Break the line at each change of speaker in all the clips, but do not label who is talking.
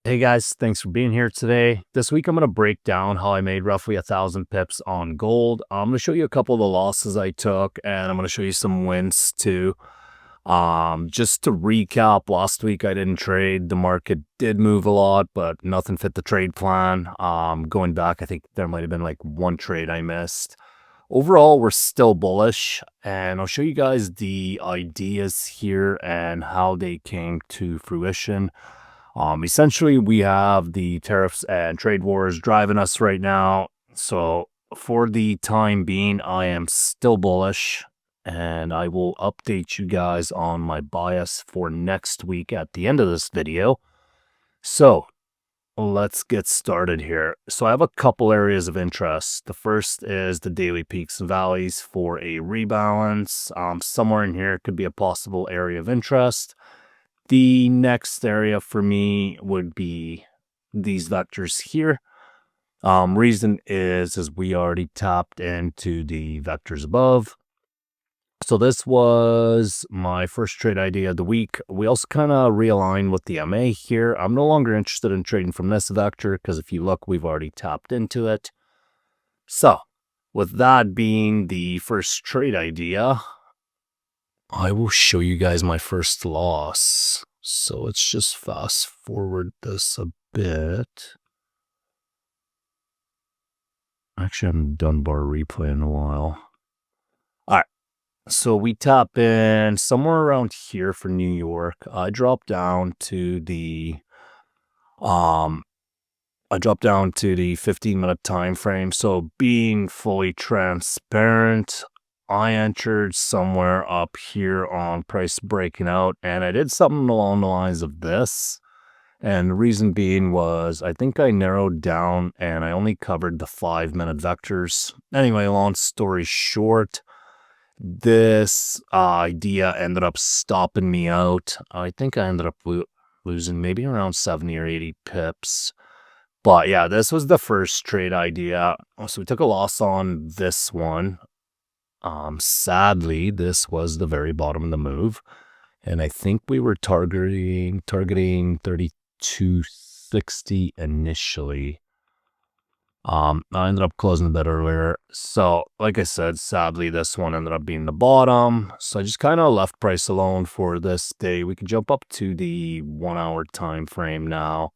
Hey guys, thanks for being here today. This week I'm going to break down how I made roughly 1,000 pips on gold. I'm going to show you a couple of the losses I took, and I'm going to show you some wins too. Just to recap, last week I didn't trade. The market did move a lot, but nothing fit the trade plan. Going back, I think there might have been like one trade I missed. Overall, we're still bullish, and I'll show you guys the ideas here and how they came to fruition. Essentially, we have the tariffs and trade wars driving us right now. So for the time being, I am still bullish, and I will update you guys on my bias for next week at the end of this video. So let's get started here. So I have a couple areas of interest. The first is the daily peaks and valleys for a rebalance. Somewhere in here could be a possible area of interest. The next area for me would be these vectors here. Reason is we already tapped into the vectors above. So this was my first trade idea of the week. We also kind of realigned with the MA here. I'm no longer interested in trading from this vector because if you look, we've already tapped into it. So with that being the first trade idea, I will show you guys my first loss. So let's just fast forward this a bit. Actually, I haven't done bar replay in a while. All right. So we tap in somewhere around here for New York. I drop down to the 15-minute time frame. So being fully transparent, I entered somewhere up here on price breaking out, and I did something along the lines of this. And the reason being was I think I narrowed down and I only covered the 5-minute vectors. Anyway, long story short, this idea ended up stopping me out. I think I ended up losing maybe around 70 or 80 pips. But yeah, this was the first trade idea. So we took a loss on this one. Sadly, this was the very bottom of the move, and I think we were targeting 3260 initially. I ended up closing a bit earlier. So, like I said, sadly, this one ended up being the bottom. So I just kind of left price alone for this day. We can jump up to the 1-hour time frame now.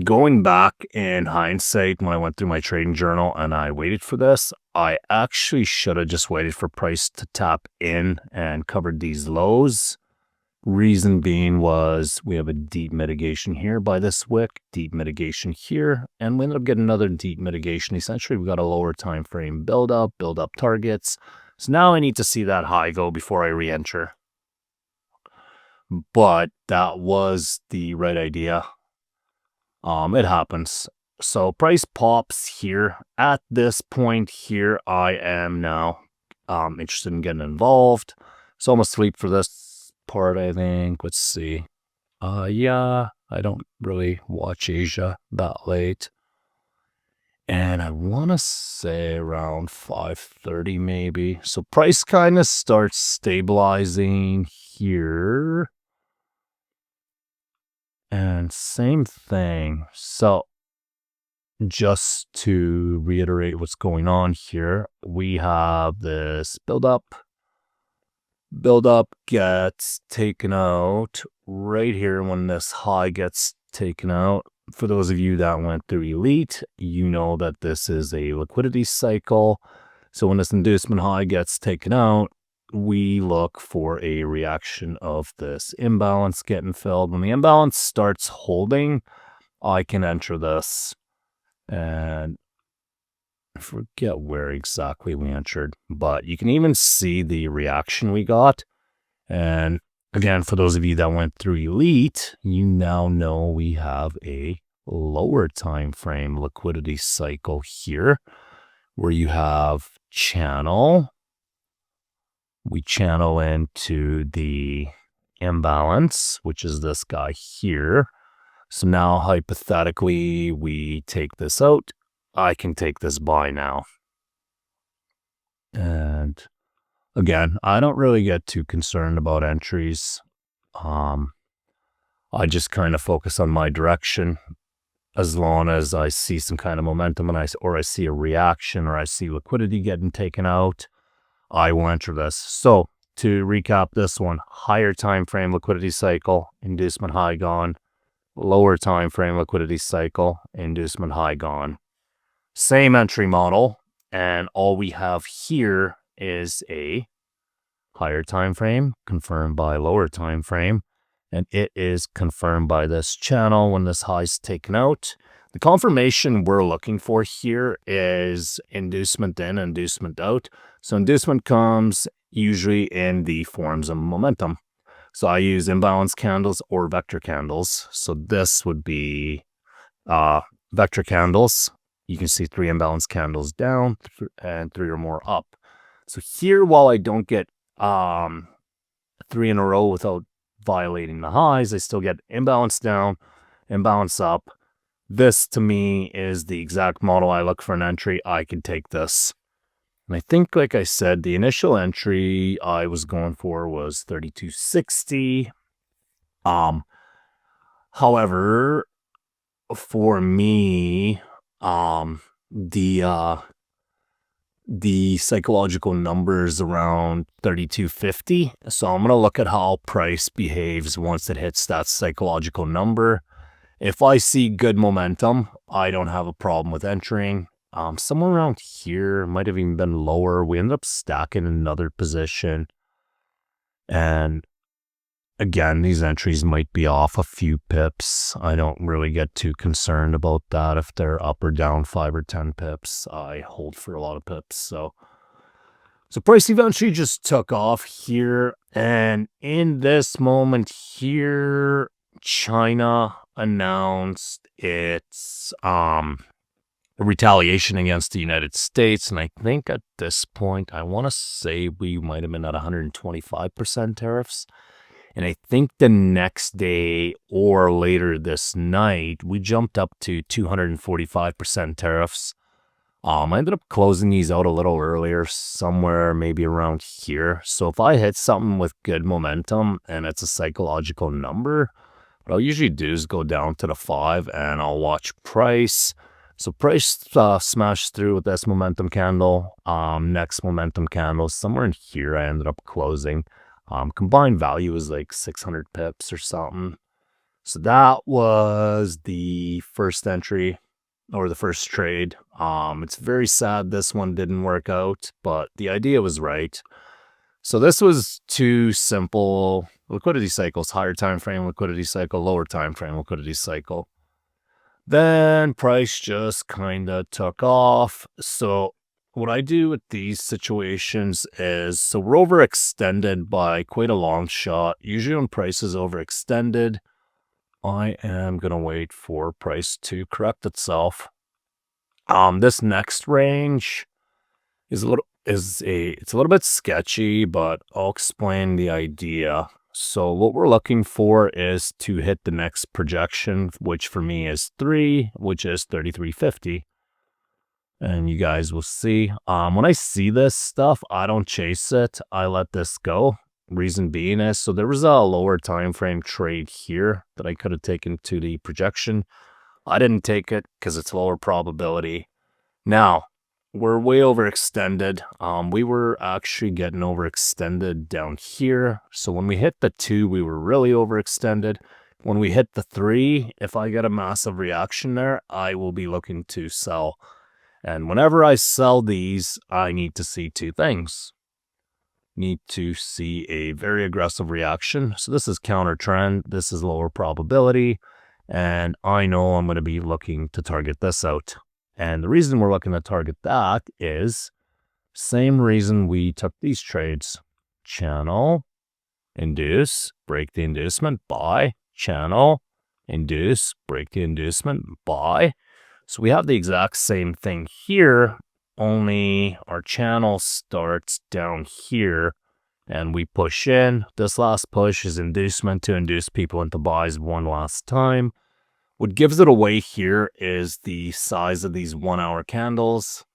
Going back in hindsight, when I went through my trading journal and I waited for this, I actually should have just waited for price to tap in and covered these lows. Reason being was we have a deep mitigation here by this wick, deep mitigation here, and we ended up getting another deep mitigation. Essentially, we got a lower time frame build up targets. So now I need to see that high go before I re-enter. But that was the right idea. It happens. So price pops here. At this point here, I am now interested in getting involved. So I'm gonna sleep for this part, I think. Let's see. Yeah, I don't really watch Asia that late. And I want to say around 5:30 maybe. So price kind of starts stabilizing here. And same thing. So just to reiterate what's going on here, we have this build up gets taken out right here when this high gets taken out. For those of you that went through Elite, you know that this is a liquidity cycle. So when this inducement high gets taken out, we look for a reaction of this imbalance getting filled. When the imbalance starts holding, I can enter this. And I forget where exactly we entered, but you can even see the reaction we got. And again, for those of you that went through Elite, you now know we have a lower time frame liquidity cycle here where you have channel. We channel into the imbalance, which is this guy here. So now hypothetically, we take this out. I can take this buy now. And again, I don't really get too concerned about entries. I just kind of focus on my direction. As long as I see some kind of momentum and I see a reaction or I see liquidity getting taken out, I will enter this. So to recap this one, higher time frame liquidity cycle, inducement high gone. Lower time frame liquidity cycle, inducement high gone. Same entry model, and all we have here is a higher time frame confirmed by lower time frame, and it is confirmed by this channel when this high is taken out. The confirmation we're looking for here is inducement in, inducement out. So inducement comes usually in the forms of momentum. So I use imbalance candles or vector candles. So this would be vector candles. You can see 3 imbalance candles down and 3 or more up. So here, while I don't get 3 in a row without violating the highs, I still get imbalance down, imbalance up. This to me is the exact model I look for an entry. I can take this. And I think, like I said, the initial entry I was going for was 3260. However, for me, the psychological numbers around 3250. So I'm going to look at how price behaves once it hits that psychological number. If I see good momentum, I don't have a problem with entering. Somewhere around here, might have even been lower. We ended up stacking another position. And again, these entries might be off a few pips. I don't really get too concerned about that. If they're up or down 5 or 10 pips, I hold for a lot of pips. So price eventually just took off here. And in this moment here, China announced its retaliation against the United States. And I think at this point, I want to say we might have been at 125% tariffs. And I think the next day or later this night, we jumped up to 245% tariffs. I ended up closing these out a little earlier, somewhere maybe around here. So if I hit something with good momentum and it's a psychological number, what I'll usually do is go down to the 5 and I'll watch price. So price smashed through with this momentum candle. Next momentum candle, somewhere in here, I ended up closing. Combined value was like 600 pips or something. So that was the first entry or the first trade. It's very sad this one didn't work out, but the idea was right. So this was 2 simple liquidity cycles: higher time frame liquidity cycle, lower time frame liquidity cycle. Then price just kind of took off. So what I do with these situations is, so we're overextended by quite a long shot. Usually when price is overextended, I am going to wait for price to correct itself. This next range is it's a little bit sketchy, but I'll explain the idea. So what we're looking for is to hit the next projection, which for me is 3, which is 3350. And you guys will see. When I see this stuff, I don't chase it. I let this go. Reason being is, so there was a lower time frame trade here that I could have taken to the projection. I didn't take it because it's lower probability. Now, we're way overextended. We were actually getting overextended down here. So when we hit the 2, we were really overextended. When we hit the 3, if I get a massive reaction there, I will be looking to sell. And whenever I sell these, I need to see 2 things. Need to see a very aggressive reaction. So this is counter trend. This is lower probability. And I know I'm going to be looking to target this out. And the reason we're looking to target that is same reason we took these trades. Channel, induce, break the inducement, buy, channel, induce, break the inducement, buy. So we have the exact same thing here, only our channel starts down here and we push in. This last push is inducement to induce people into buys one last time. What gives it away here is the size of these 1-hour candles.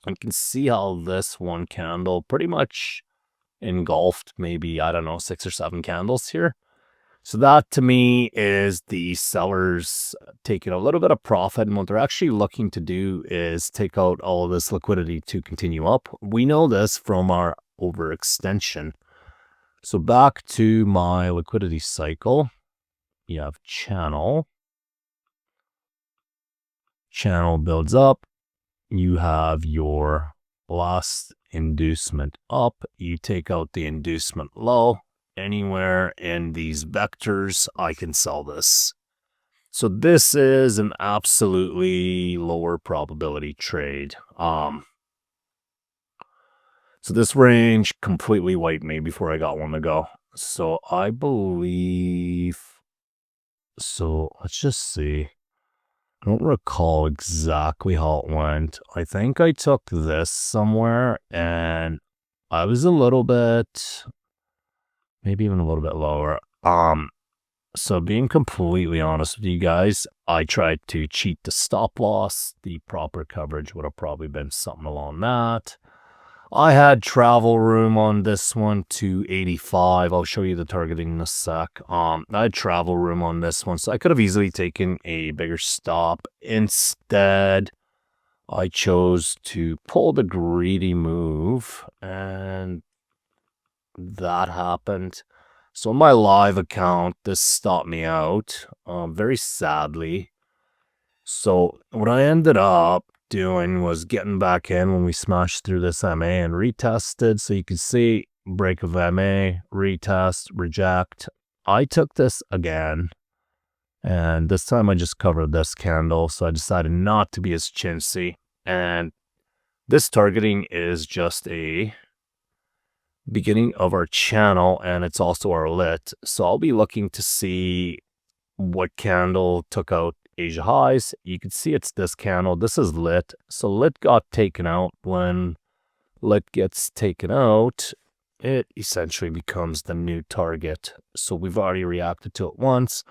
You can see how this one candle pretty much engulfed maybe, I don't know, 6 or 7 candles here. So that to me is the sellers taking a little bit of profit. And what they're actually looking to do is take out all of this liquidity to continue up. We know this from our overextension. So back to my liquidity cycle, you have channel. Channel builds up. You have your last inducement up. You take out the inducement low. Anywhere in these vectors, I can sell this. So this is an absolutely lower probability trade. So this range completely wiped me before I got one to go. So I believe, so let's just see. I don't recall exactly how it went. I think I took this somewhere and I was a little bit, maybe even a little bit lower. So being completely honest with you guys, I tried to cheat the stop loss. The proper coverage would have probably been something along that. I had travel room on this one to 85. I'll show you the targeting in a sec. I had travel room on this one, so I could have easily taken a bigger stop. Instead, I chose to pull the greedy move, and that happened. So in my live account, this stopped me out, very sadly. So what I ended up doing was getting back in when we smashed through this MA and retested. So you can see break of MA, retest, reject. I took this again, and this time I just covered this candle. So I decided not to be as chintzy. And this targeting is just a beginning of our channel, and it's also our lit. So I'll be looking to see what candle took out Asia highs. You can see it's this candle. This is lit. So lit got taken out. When lit gets taken out, it essentially becomes the new target. So we've already reacted to it once.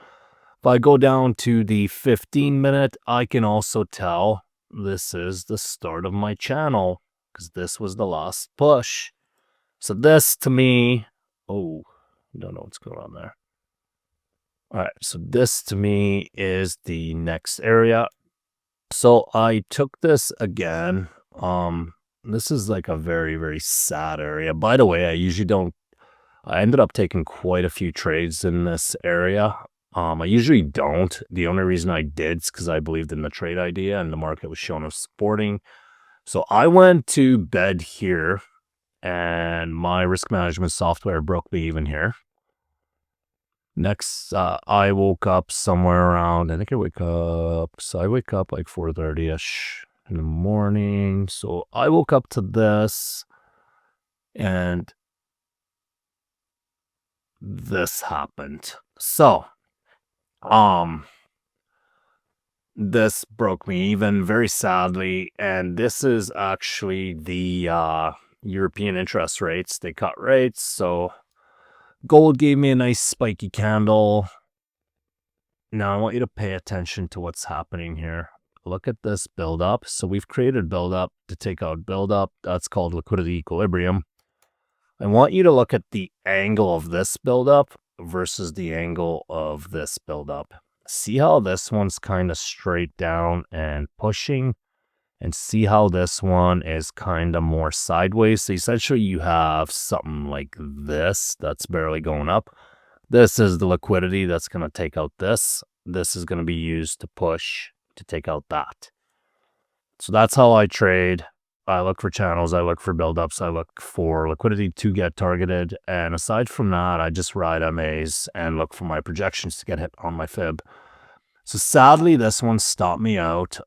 If I go down to the 15-minute, I can also tell this is the start of my channel because this was the last push. So this to me, oh, I don't know what's going on there. All right, so this to me is the next area. So I took this again. This is like a very, very sad area. By the way, I ended up taking quite a few trades in this area. I usually don't. The only reason I did is because I believed in the trade idea and the market was showing us supporting. So I went to bed here, and my risk management software broke me even here. Next, I woke up somewhere around, I wake up like 4:30ish in the morning. So I woke up to this, and this happened. So, this broke me even very sadly, and this is actually the European interest rates. They cut rates, so gold gave me a nice spiky candle. Now I want you to pay attention to what's happening here. Look at this buildup. So we've created buildup to take out buildup. That's called liquidity equilibrium. I want you to look at the angle of this buildup versus the angle of this buildup. See how this one's kind of straight down and pushing, and see how this one is kind of more sideways. So essentially you have something like this that's barely going up. This is the liquidity that's going to take out this. This is going to be used to push to take out that. So that's how I trade. I look for channels, I look for buildups, I look for liquidity to get targeted. And aside from that, I just ride MAs and look for my projections to get hit on my fib. So sadly, this one stopped me out.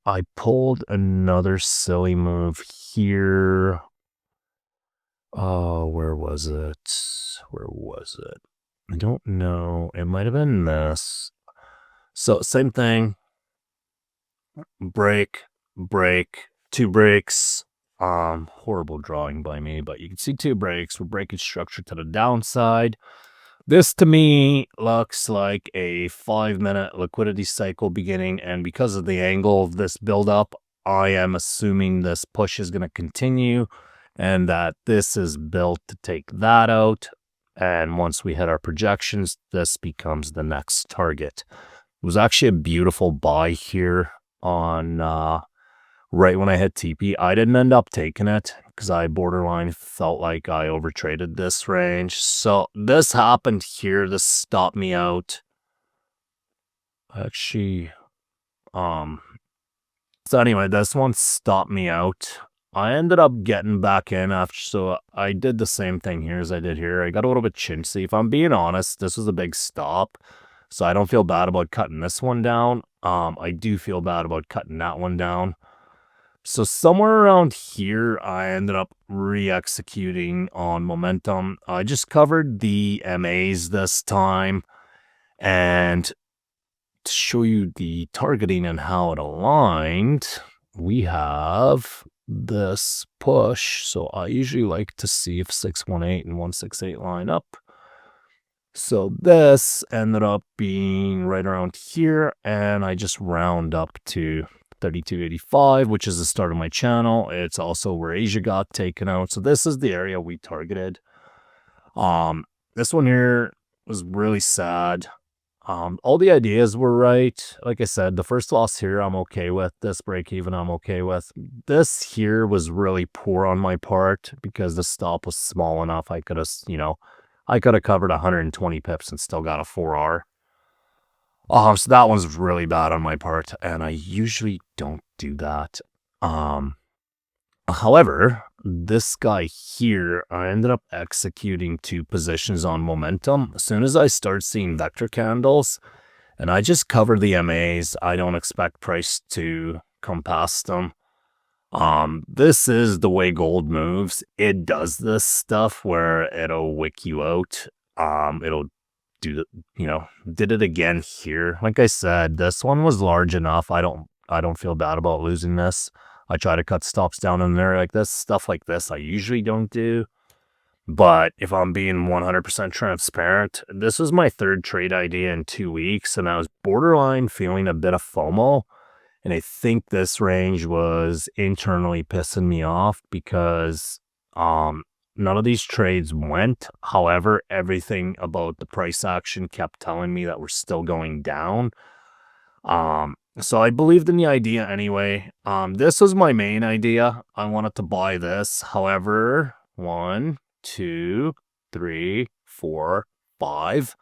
I pulled another silly move here. Oh, where was it? Where was it? I don't know. It might have been this. So same thing. Break, break, two breaks. Horrible drawing by me, but you can see two breaks. We're breaking structure to the downside. This to me looks like a 5-minute liquidity cycle beginning, and because of the angle of this buildup, I am assuming this push is going to continue and that this is built to take that out. And once we hit our projections, this becomes the next target. It was actually a beautiful buy here on right when I hit TP. I didn't end up taking it because I borderline felt like I overtraded this range. So this happened here. This stopped me out. Actually, so anyway, this one stopped me out. I ended up getting back in after, so I did the same thing here as I did here. I got a little bit chintzy. If I'm being honest, this was a big stop, so I don't feel bad about cutting this one down. I do feel bad about cutting that one down. So somewhere around here, I ended up re-executing on momentum. I just covered the MAs this time, and to show you the targeting and how it aligned, we have this push. So I usually like to see if 618 and 168 line up. So this ended up being right around here, and I just round up to 3285, which is the start of my channel. It's also where Asia got taken out. So this is the area we targeted. This one here was really sad. All the ideas were right. Like I said, the first loss here I'm okay with. This break even I'm okay with. This here was really poor on my part because the stop was small enough. I could have, I could have covered 120 pips and still got a 4R. So that one's really bad on my part, and I usually don't do that. However, this guy here, I ended up executing 2 positions on momentum. As soon as I start seeing vector candles, and I just cover the MAs, I don't expect price to come past them. This is the way gold moves. It does this stuff where it'll wick you out. It'll do the, did it again here. Like I said, this one was large enough. I don't feel bad about losing this. I try to cut stops down in there like this. Stuff like this I usually don't do. But if I'm being 100% transparent, this was my 3rd trade idea in 2 weeks, and I was borderline feeling a bit of FOMO. And I think this range was internally pissing me off because none of these trades went. However, everything about the price action kept telling me that we're still going down. So I believed in the idea anyway. This was my main idea. I wanted to buy this. However, 1, 2, 3, 4, 5.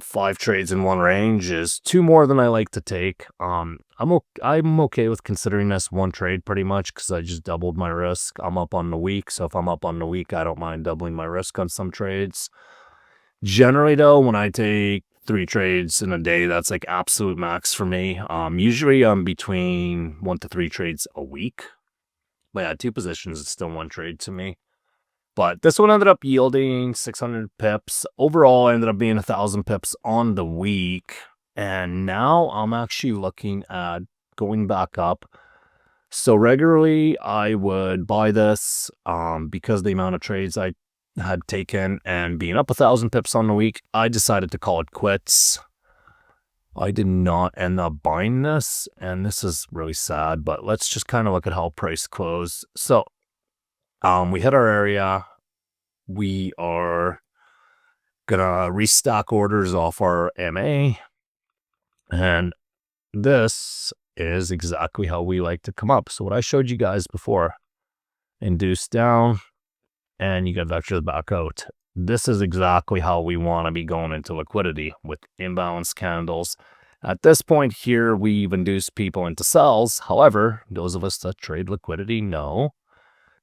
5 trades in one range is 2 more than I like to take. I'm okay with considering this 1 trade pretty much because I just doubled my risk. I'm up on the week, so if I'm up on the week, I don't mind doubling my risk on some trades. Generally, though, when I take 3 trades in a day, that's like absolute max for me. Usually I'm between 1 to 3 trades a week. But yeah, 2 positions is still 1 trade to me. But this one ended up yielding 600 pips. Overall, I ended up being 1,000 pips on the week. And now I'm actually looking at going back up. So regularly, I would buy this because the amount of trades I had taken and being up 1,000 pips on the week, I decided to call it quits. I did not end up buying this, and this is really sad, but let's just kind of look at how price closed. So we hit our area. We are gonna restock orders off our MA, and this is exactly how we like to come up. So what I showed you guys before, induce down, and you get vectors back out. This is exactly how we want to be going into liquidity with imbalance candles. At this point here, we've induced people into sells. However, those of us that trade liquidity know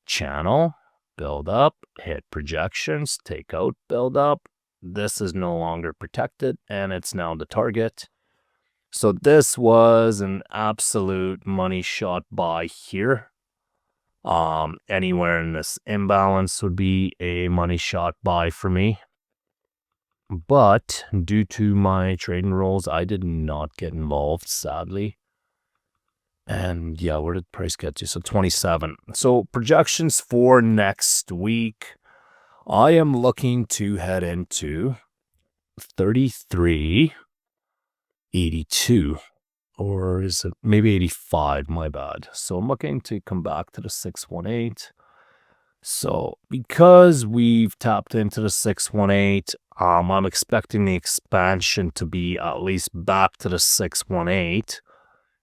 channel, build up, hit projections, take out, build up. This is no longer protected, and it's now the target. So this was an absolute money shot buy here. Anywhere in this imbalance would be a money shot buy for me. But due to my trading rules, I did not get involved, sadly. And yeah, where did price get to? So 27. So projections for next week, I am looking to head into 33.82, or is it maybe 85? My bad. So I'm looking to come back to the 618. So because we've tapped into the 618, I'm expecting the expansion to be at least back to the 618.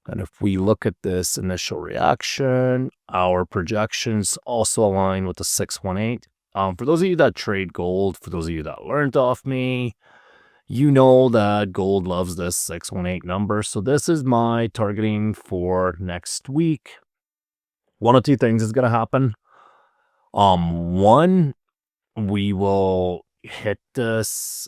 And if we look at this initial reaction, our projections also align with the 618. For those of you that trade gold, for those of you that learned off me, you know that gold loves this 618 number. So this is my targeting for next week. One of two things is going to happen. One, we will hit this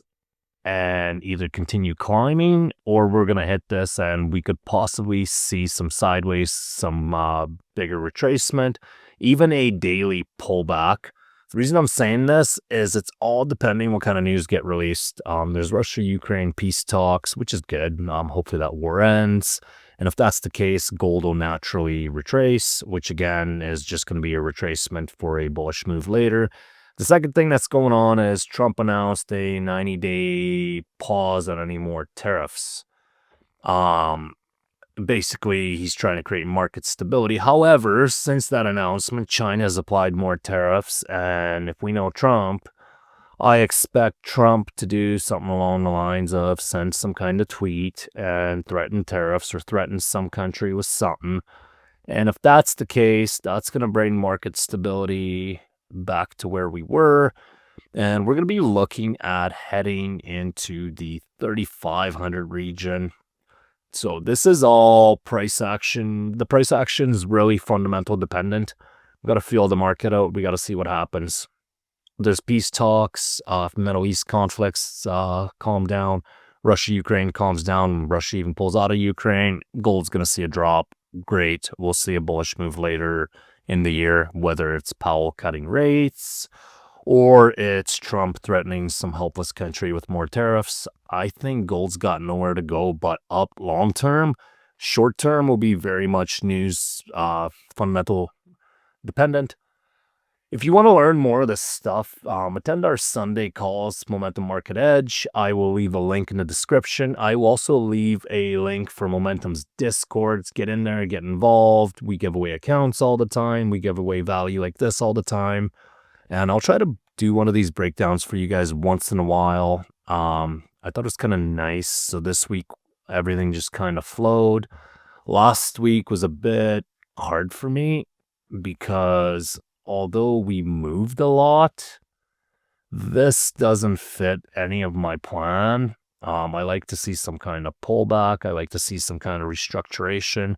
and either continue climbing, or we're going to hit this and we could possibly see some sideways, some bigger retracement, even a daily pullback. The reason I'm saying this is it's all depending what kind of news get released. There's Russia-Ukraine peace talks, which is good. Hopefully that war ends. And if that's the case, gold will naturally retrace, which again is just going to be a retracement for a bullish move later. The second thing that's going on is Trump announced a 90-day pause on any more tariffs. Basically, he's trying to create market stability. However, since that announcement, China has applied more tariffs. And if we know Trump, I expect Trump to do something along the lines of send some kind of tweet and threaten tariffs or threaten some country with something. And if that's the case, that's going to bring market stability back to where we were. And we're going to be looking at heading into the 3,500 region. So this is all price action. The price action is really fundamental dependent. We got to feel the market out. We got to see what happens. There's peace talks. If Middle East conflicts calm down, Russia-Ukraine calms down, Russia even pulls out of Ukraine, gold's going to see a drop. Great. We'll see a bullish move later in the year, whether it's Powell cutting rates or it's Trump threatening some helpless country with more tariffs. I think gold's got nowhere to go but up long term. Short term will be very much news fundamental dependent. If you want to learn more of this stuff, attend our Sunday calls, Momentum Market Edge. I will leave a link in the description. I will also leave a link for Momentum's Discords. Get in there, get involved. We give away accounts all the time. We give away value like this all the time. And I'll try to do one of these breakdowns for you guys once in a while. I thought it was kind of nice. So this week, everything just kind of flowed. Last week was a bit hard for me because although we moved a lot, this doesn't fit any of my plan. I like to see some kind of pullback. I like to see some kind of restructuration.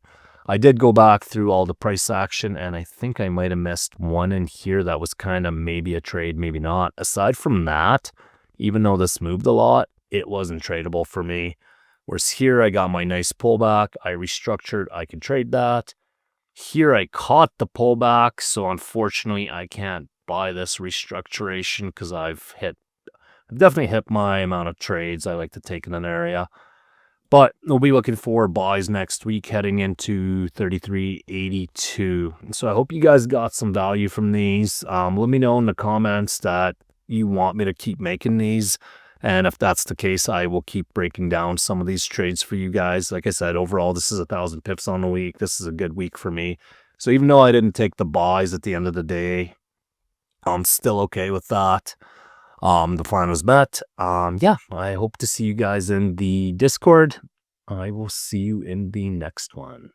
I did go back through all the price action, and I think I might have missed one in here that was kind of maybe a trade, maybe not. Aside from that, even though this moved a lot, it wasn't tradable for me. Whereas here, I got my nice pullback. I restructured. I could trade that. Here, I caught the pullback, so unfortunately, I can't buy this restructuration because I've definitely hit my amount of trades I like to take in an area. But we'll be looking for buys next week heading into 33.82. So I hope you guys got some value from these. Let me know in the comments that you want me to keep making these. And if that's the case, I will keep breaking down some of these trades for you guys. Like I said, overall, this is 1,000 pips on the week. This is a good week for me. So even though I didn't take the buys at the end of the day, I'm still okay with that. The plan was met. Yeah, I hope to see you guys in the Discord. I will see you in the next one.